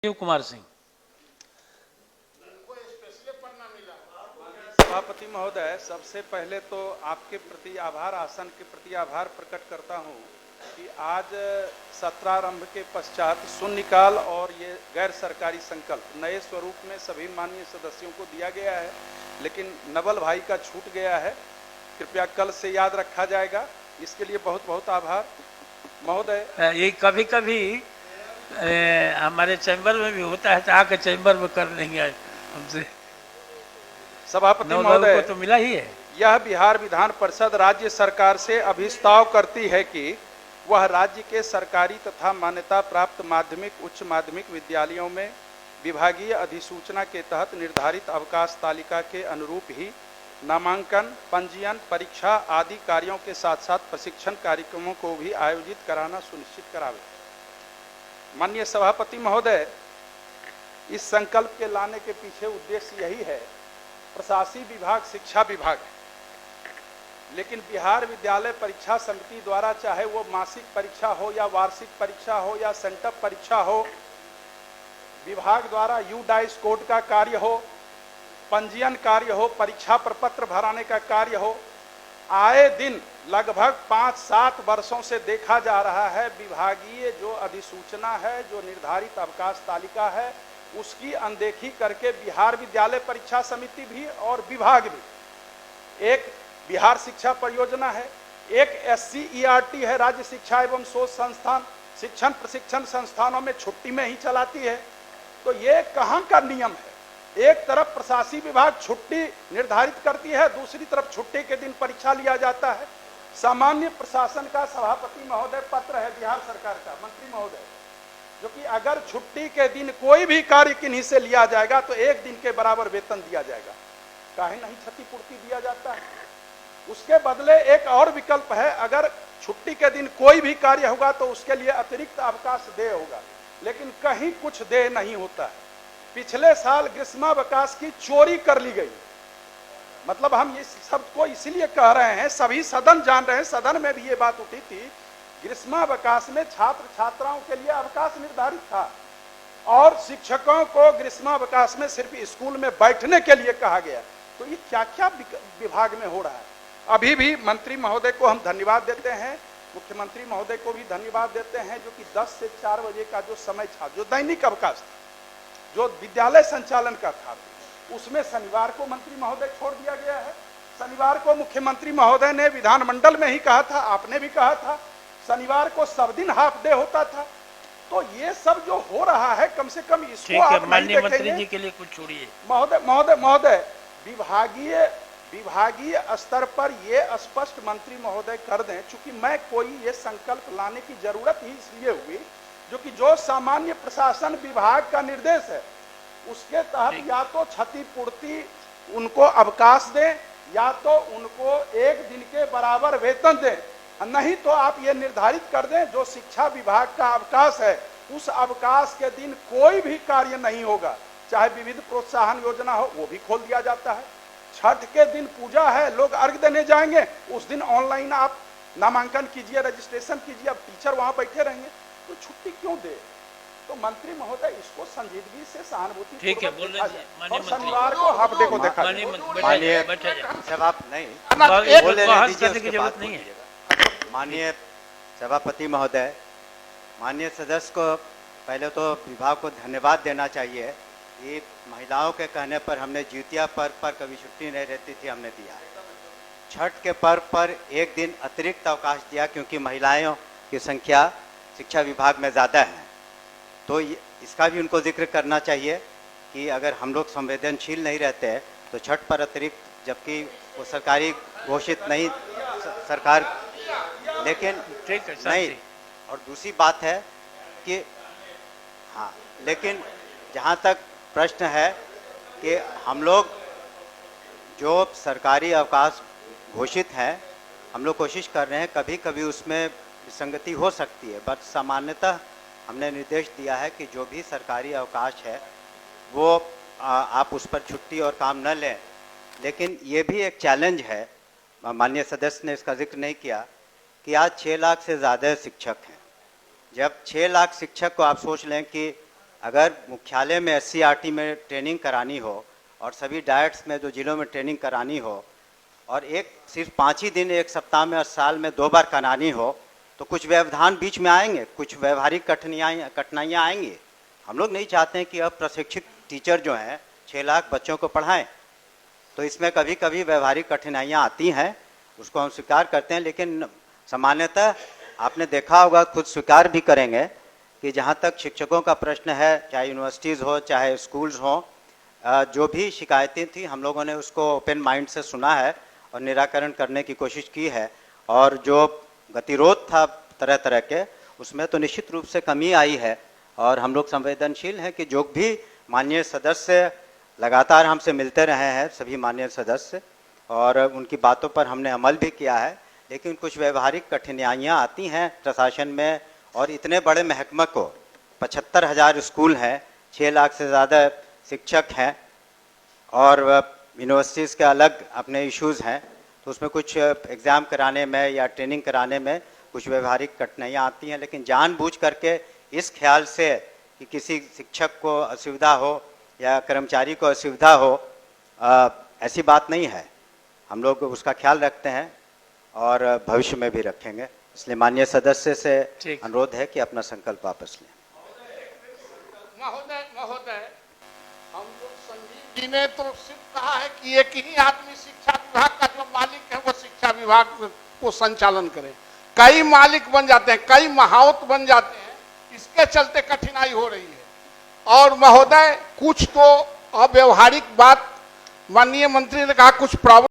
शिव कुमार सिंह। सभापति महोदय, सबसे पहले तो आपके प्रति आभार, आसन के प्रति आभार प्रकट करता हूं कि आज सत्रारंभ के पश्चात शून्यकाल और ये गैर सरकारी संकल्प नए स्वरूप में सभी माननीय सदस्यों को दिया गया है, लेकिन नवल भाई का छूट गया है। कृपया कल से याद रखा जाएगा, इसके लिए बहुत बहुत आभार महोदय। ये कभी कभी हमारे चैम्बर में भी होता है, तो आके चैम्बर में कर लेंगे हमसे। सभापति महोदय, को तो मिला ही है। यह बिहार विधान परिषद राज्य सरकार से अभिस्ताव करती है कि वह राज्य के सरकारी तथा मान्यता प्राप्त माध्यमिक उच्च माध्यमिक विद्यालयों में विभागीय अधिसूचना के तहत निर्धारित अवकाश तालिका के अनुरूप ही नामांकन, पंजीयन, परीक्षा आदि कार्यों के साथ साथ प्रशिक्षण कार्यक्रमों को भी आयोजित कराना सुनिश्चित करावे। माननीय सभापति महोदय, इस संकल्प के लाने के पीछे उद्देश्य यही है। प्रशासकीय विभाग शिक्षा विभाग है, लेकिन बिहार विद्यालय परीक्षा समिति द्वारा चाहे वो मासिक परीक्षा हो या वार्षिक परीक्षा हो या सेंटअप परीक्षा हो, विभाग द्वारा यूडाइस कोड का कार्य हो, पंजीयन कार्य हो, परीक्षा प्रपत्र भराने का कार्य हो, आए दिन लगभग 5-7 वर्षों से देखा जा रहा है विभागीय जो अधिसूचना है, जो निर्धारित अवकाश तालिका है, उसकी अनदेखी करके बिहार विद्यालय परीक्षा समिति भी और विभाग भी, एक बिहार शिक्षा परियोजना है, एक SCERT है, राज्य शिक्षा एवं शोध संस्थान, शिक्षण प्रशिक्षण संस्थानों में छुट्टी में ही चलाती है। तो ये कहाँ का नियम है? एक तरफ प्रशासकीय विभाग छुट्टी निर्धारित करती है, दूसरी तरफ छुट्टी के दिन परीक्षा लिया जाता है। सामान्य प्रशासन का सभापति महोदय पत्र है बिहार सरकार का, मंत्री महोदय, जो कि अगर छुट्टी के दिन कोई भी कार्य किन्हीं से लिया जाएगा तो 1 दिन के बराबर वेतन दिया जाएगा। काहे नहीं क्षतिपूर्ति दिया जाता है? उसके बदले एक और विकल्प है, अगर छुट्टी के दिन कोई भी कार्य होगा तो उसके लिए अतिरिक्त अवकाश देय होगा, लेकिन कहीं कुछ देय नहीं होता है। पिछले साल ग्रीष्मावकाश की चोरी कर ली गई। मतलब हम इस शब्द को इसीलिए कह रहे हैं, सभी सदन जान रहे हैं, सदन में भी ये बात उठी थी, ग्रीष्मावकाश में छात्र छात्राओं के लिए अवकाश निर्धारित था और शिक्षकों को ग्रीष्मावकाश में सिर्फ स्कूल में बैठने के लिए कहा गया। तो ये क्या क्या विभाग में हो रहा है। अभी भी मंत्री महोदय को हम धन्यवाद देते हैं, मुख्यमंत्री महोदय को भी धन्यवाद देते हैं, जो कि 10 से 4 बजे का जो समय था, जो दैनिक अवकाश था, जो विद्यालय संचालन का था, उसमें शनिवार को मंत्री महोदय छोड़ दिया गया है। शनिवार को मुख्यमंत्री महोदय ने विधानमंडल में ही कहा था, आपने भी कहा था, शनिवार को सब दिन हाफ डे होता था। तो ये सब जो हो रहा है, कम से कम इसको आप माननीय मंत्री जी के लिए कुछ छोड़िए। महोदय विभागीय स्तर पर ये स्पष्ट मंत्री महोदय कर दें, चूंकि मैं कोई ये संकल्प लाने की जरूरत ही इसलिए हुई, जो कि जो सामान्य प्रशासन विभाग का निर्देश है उसके तहत या तो क्षतिपूर्ति उनको अवकाश दें या तो उनको 1 दिन के बराबर वेतन दें, नहीं तो आप ये निर्धारित कर दें जो शिक्षा विभाग का अवकाश है उस अवकाश के दिन कोई भी कार्य नहीं होगा, चाहे विविध प्रोत्साहन योजना हो वो भी खोल दिया जाता है। छठ के दिन पूजा है, लोग अर्घ देने जाएंगे, उस दिन ऑनलाइन आप नामांकन कीजिए, रजिस्ट्रेशन कीजिए, अब टीचर वहां बैठे रहेंगे, तो छुट्टी क्यों दे? तो मंत्री महोदय इसको संजीदगी से सहानुभूति ठीक है, बोल रहे और शनिवार को हाफ डे को देखा। माननीय सभापति महोदय, माननीय सदस्य को पहले तो विभाग को धन्यवाद देना चाहिए कि महिलाओं के कहने पर हमने जितिया पर्व पर कभी छुट्टी नहीं रहती थी, हमने दिया। छठ के पर्व पर 1 दिन अतिरिक्त अवकाश दिया क्योंकि महिलाओं की संख्या शिक्षा विभाग में ज़्यादा है। तो इसका भी उनको जिक्र करना चाहिए कि अगर हम लोग संवेदनशील नहीं रहते तो छठ पर अतिरिक्त, जबकि वो सरकारी घोषित नहीं सरकार, लेकिन नहीं। और दूसरी बात है कि हाँ, लेकिन जहाँ तक प्रश्न है कि हम लोग जो सरकारी अवकाश घोषित है, हम लोग कोशिश कर रहे हैं, कभी कभी उसमें विसंगति हो सकती है, बट सामान्यतः हमने निर्देश दिया है कि जो भी सरकारी अवकाश है वो आप उस पर छुट्टी और काम न लें। लेकिन ये भी एक चैलेंज है, माननीय सदस्य ने इसका जिक्र नहीं किया, कि आज 6 लाख से ज़्यादा शिक्षक हैं। जब 6 लाख शिक्षक को आप सोच लें कि अगर मुख्यालय में SCRT में ट्रेनिंग करानी हो और सभी डायट्स में जो जिलों में ट्रेनिंग करानी हो और एक सिर्फ 5 ही दिन एक सप्ताह में और साल में 2 बार करानी हो तो कुछ व्यवधान बीच में आएंगे, कुछ व्यवहारिक कठिनाइयाँ आएंगी। हम लोग नहीं चाहते हैं कि अब प्रशिक्षित टीचर जो हैं 6 लाख बच्चों को पढ़ाएं, तो इसमें कभी कभी व्यवहारिक कठिनाइयाँ आती हैं, उसको हम स्वीकार करते हैं। लेकिन सामान्यतः आपने देखा होगा, खुद स्वीकार भी करेंगे कि जहाँ तक शिक्षकों का प्रश्न है, चाहे यूनिवर्सिटीज़ हो चाहे स्कूल्स हों, जो भी शिकायतें थी हम लोगों ने उसको ओपन माइंड से सुना है और निराकरण करने की कोशिश की है। और जो गतिरोध था तरह तरह के, उसमें तो निश्चित रूप से कमी आई है और हम लोग संवेदनशील हैं कि जो भी माननीय सदस्य लगातार हमसे मिलते रहे हैं, सभी माननीय सदस्य, और उनकी बातों पर हमने अमल भी किया है। लेकिन कुछ व्यवहारिक कठिनाइयाँ आती हैं प्रशासन में, और इतने बड़े महकमे को 75,000 स्कूल हैं, 6 लाख से ज़्यादा शिक्षक हैं और यूनिवर्सिटीज़ के अलग अपने इश्यूज़ हैं, तो उसमें कुछ एग्ज़ाम कराने में या ट्रेनिंग कराने में कुछ व्यवहारिक कठिनाइयाँ आती हैं। लेकिन जानबूझ करके इस ख्याल से कि किसी शिक्षक को असुविधा हो या कर्मचारी को असुविधा हो, ऐसी बात नहीं है। हम लोग उसका ख्याल रखते हैं और भविष्य में भी रखेंगे। इसलिए माननीय सदस्य से अनुरोध है कि अपना संकल्प वापस लें। महोदय, हम लोग संजीव जी ने तो सिर्फ कहा है कि एक ही आदमी शिक्षा विभाग का जो मालिक है वो शिक्षा विभाग को संचालन करे। कई मालिक बन जाते हैं, कई महावत बन जाते हैं, इसके चलते कठिनाई हो रही है। और महोदय, कुछ तो अव्यवहारिक बात माननीय मंत्री ने कहा, कुछ प्रॉब्लम